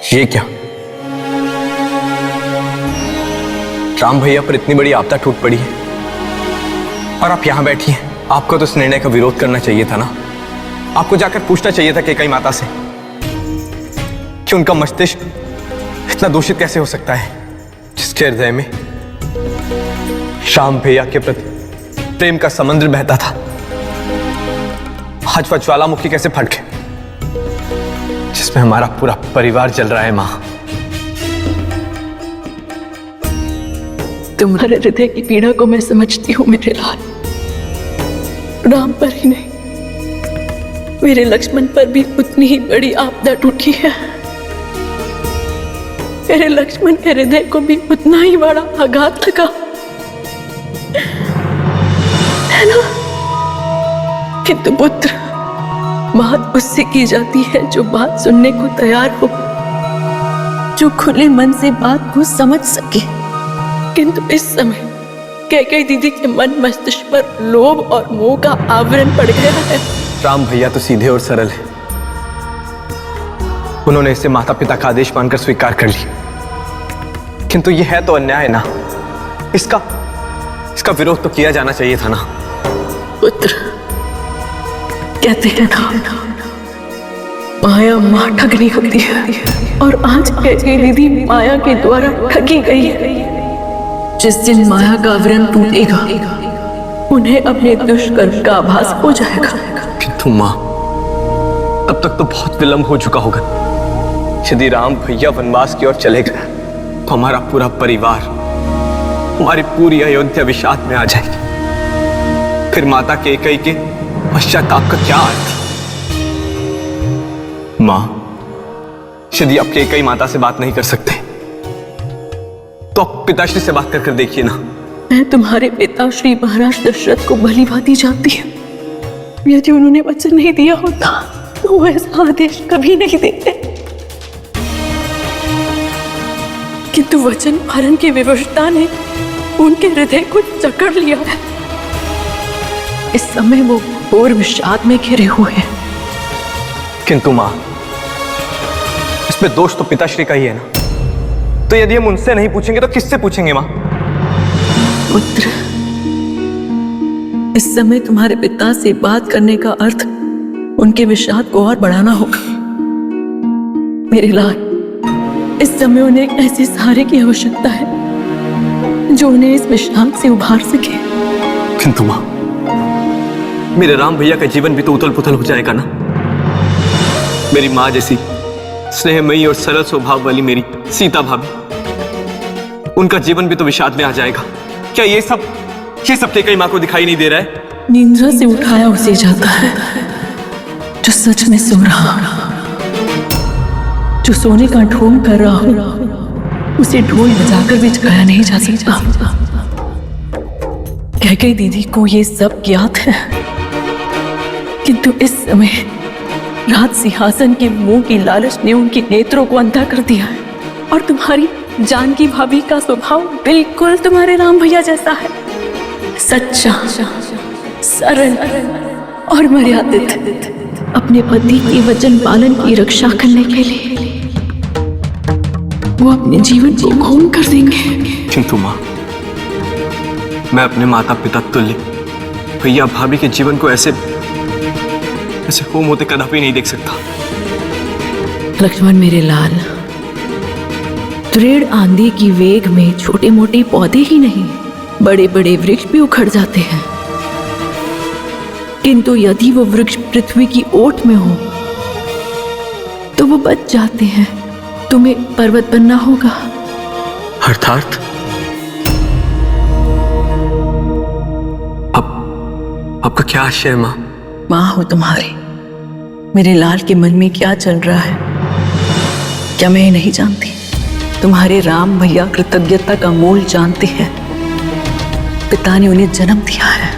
ये क्या? राम भैया पर इतनी बड़ी आपदा टूट पड़ी है और आप यहां बैठी हैं। आपको तो इस निर्णय का विरोध करना चाहिए था ना। आपको जाकर पूछना चाहिए था कैकेयी माता से कि उनका मस्तिष्क इतना दूषित कैसे हो सकता है, जिसके हृदय में राम भैया के प्रति प्रेम का समुद्र बहता था। आज वह ज्वालामुखी कैसे फट गए जिसमें हमारा पूरा परिवार जल रहा है। मां, तुम्हारे हृदय की पीड़ा को मैं समझती हूँ मेरे लाल। राम पर ही नहीं, मेरे लक्ष्मण पर भी उतनी ही बड़ी आपदा टूटी है। मेरे लक्ष्मण के हृदय को भी उतना ही बड़ा आघात लगा है ना। किंतु पुत्र, बात उससे की जाती है जो बात सुनने को तैयार हो, जो खुले मन से बात को समझ सके। किंतु इस समय कैकेयी दीदी के मन मस्तिष्क पर लोभ और मोह का आवरण पड़ गया है। राम भैया तो सीधे और सरल है। उन्होंने इसे माता पिता का आदेश मानकर स्वीकार कर लिया। किंतु यह है तो अन्याय ना। इसका विरोध तो किया जाना चाहिए था ना। पुत्र, कहते हैं ना, माया मां ठगनी होती है, और आज कैकेयी दीदी माया के द्वारा ठगी गई है। जिस दिन माया का आवरण टूटेगा, उन्हें अपने दुष्कर्म का आभास हो जाएगा। किंतु मां, तब तक तो बहुत विलंब हो चुका होगा। यदि राम भैया वनवास की ओर चले गए तो हमारा पूरा परिवार, हमारी पूरी अयोध्या विषाद में आ जाएगी। फिर माता कैकेयी के पश्चाताप का क्या अर्थ? मां, यदि आप कैकेयी माता से बात नहीं कर सकते तो आप पिताश्री से बात कर देखिए ना। मैं तुम्हारे पिता श्री महाराज दशरथ को भली भांति जानती हूँ। यदि उन्होंने वचन नहीं दिया होता तो वो ऐसा आदेश कभी नहीं देते। किंतु वचन पालन की विवशता ने उनके हृदय को जकड़ लिया है। इस समय वो घोर विषाद में घिरे हुए हैं। किंतु मां, इसमें दोष तो पिताश्री का ही है ना। तो यदि हम उनसे नहीं पूछेंगे तो किससे पूछेंगे मां? पुत्र, इस समय तुम्हारे पिता से बात करने का अर्थ उनके विषाद को और बढ़ाना होगा। मेरे लाल, इस समय उन्हें एक ऐसे सहारे की आवश्यकता है जो उन्हें इस विषाद से उभार सके। किंतु मां, मेरे राम भैया का जीवन भी तो उथल पुथल हो जाएगा ना। मेरी मां जैसी स्नेहमयी और सरल स्वभाव वाली मेरी सीता भाभी, उनका जीवन भी तो विषाद में आ जाएगा। क्या ये सब कैकेयी मां को दिखाई नहीं दे रहा है? निंद्रा से उठाया उसे जाता है जो सच में सो रहा, जो सोने का ढोंग कर रहा हो, उसे ढोल बजाकर भी जगाया नहीं जा सकता। कैकेयी दीदी को ये सब ज्ञात है, किंतु इस समय राज सिंहासन के मुंह की लालच ने उनके नेत्रों को अंधा कर दिया है। और तुम्हारी जानकी भाभी का स्वभाव बिल्कुल तुम्हारे राम भैया जैसा है, सच्चा, सरल और मर्यादित। अपने पति के वचन पालन की रक्षा करने के लिए वो अपने जीवन को खून कर देंगे। किंतु मां, मैं अपने माता पिता तुल्य भैया भाभी के जीवन को ऐसे होम होते कदापि नहीं देख सकता। लक्ष्मण मेरे लाल, दृढ़ आंधी की वेग में छोटे मोटे पौधे ही नहीं, बड़े बड़े वृक्ष भी उखड़ जाते हैं। किंतु यदि वो वृक्ष पृथ्वी की ओट में हो तो वो बच जाते हैं। तुम्हें पर्वत बनना होगा। अर्थात आपका क्या आशय है मां? मां हो तुम्हारी, मेरे लाल के मन में क्या चल रहा है क्या मैं नहीं जानती? तुम्हारे राम भैया कृतज्ञता का मूल जानते हैं। पिता ने उन्हें जन्म दिया है,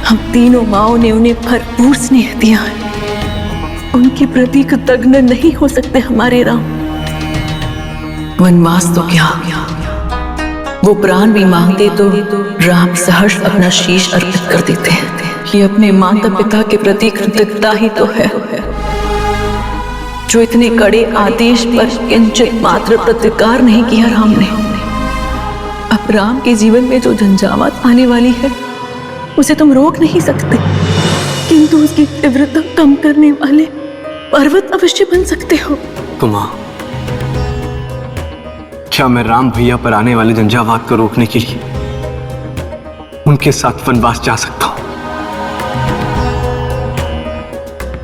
हम तीनों माओं ने उन्हें भरपूर स्नेह दिया है। उनके प्रति कृतज्ञ नहीं हो सकते हमारे राम। वनवास तो क्या, वो प्राण भी मांगते तो राम सहर्ष अपना शीश अर्पित कर देते हैं। ये अपने माता पिता के प्रति कृतज्ञता ही तो है जो इतने कड़े आदेश पर किंचित मात्र प्रतिकार नहीं किया राम ने। अब राम के जीवन में जो झंझावात आने वाली है उसे तुम रोक नहीं सकते, किंतु उसकी तीव्रता कम करने वाले पर्वत अवश्य बन सकते हो। तो माँ, क्या मैं राम भैया पर आने वाले झंझावात को रोकने के लिए उनके साथ वनवास जा सकता हूं?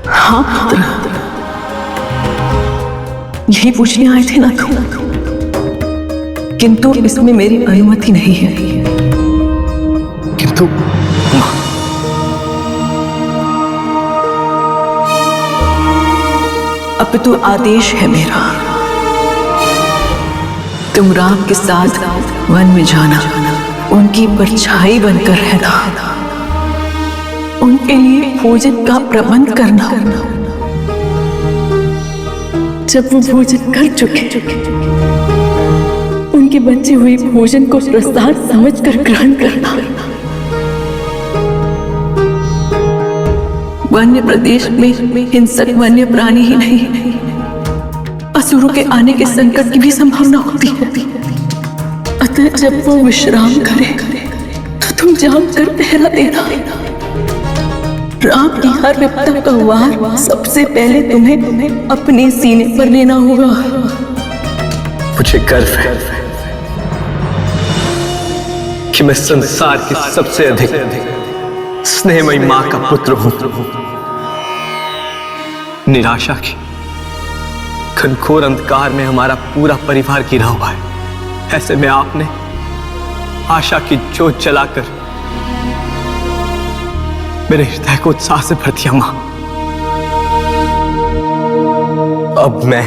हाँ पुत्र, यही पूछने आए थे ना तुम, किंतु इसमें मेरी अनुमति नहीं है। किंतु माँ, अब तो आदेश है मेरा, तुम राम के साथ वन में जाना, उनकी परछाई बनकर रहना, उनके लिए भोजन का प्रबंध करना। जब वो भोजन कर चुके उनके बचे हुए भोजन को प्रसाद समझकर ग्रहण करना। वन्य प्रदेश में हिंसक वन्य प्राणी ही नहीं, असुरों के आने के संकट की भी संभावना होती है। अतः जब वो विश्राम करे तो तुम जाग कर पहरा देना। राम की हर विपदा का वार सबसे पहले तुम्हें अपने सीने पर लेना होगा। मुझे गर्व है कि मैं संसार की सबसे अधिक स्नेहमयी मां का पुत्र हूं। निराशा की घनघोर अंधकार में हमारा पूरा परिवार गिरा हुआ है। ऐसे में आपने आशा की जोत जलाकर मेरे हृदय को उत्साह से भर दिया। मां, अब मैं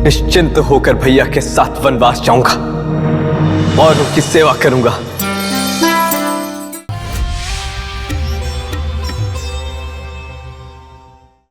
निश्चिंत होकर भैया के साथ वनवास जाऊंगा और उनकी सेवा करूंगा।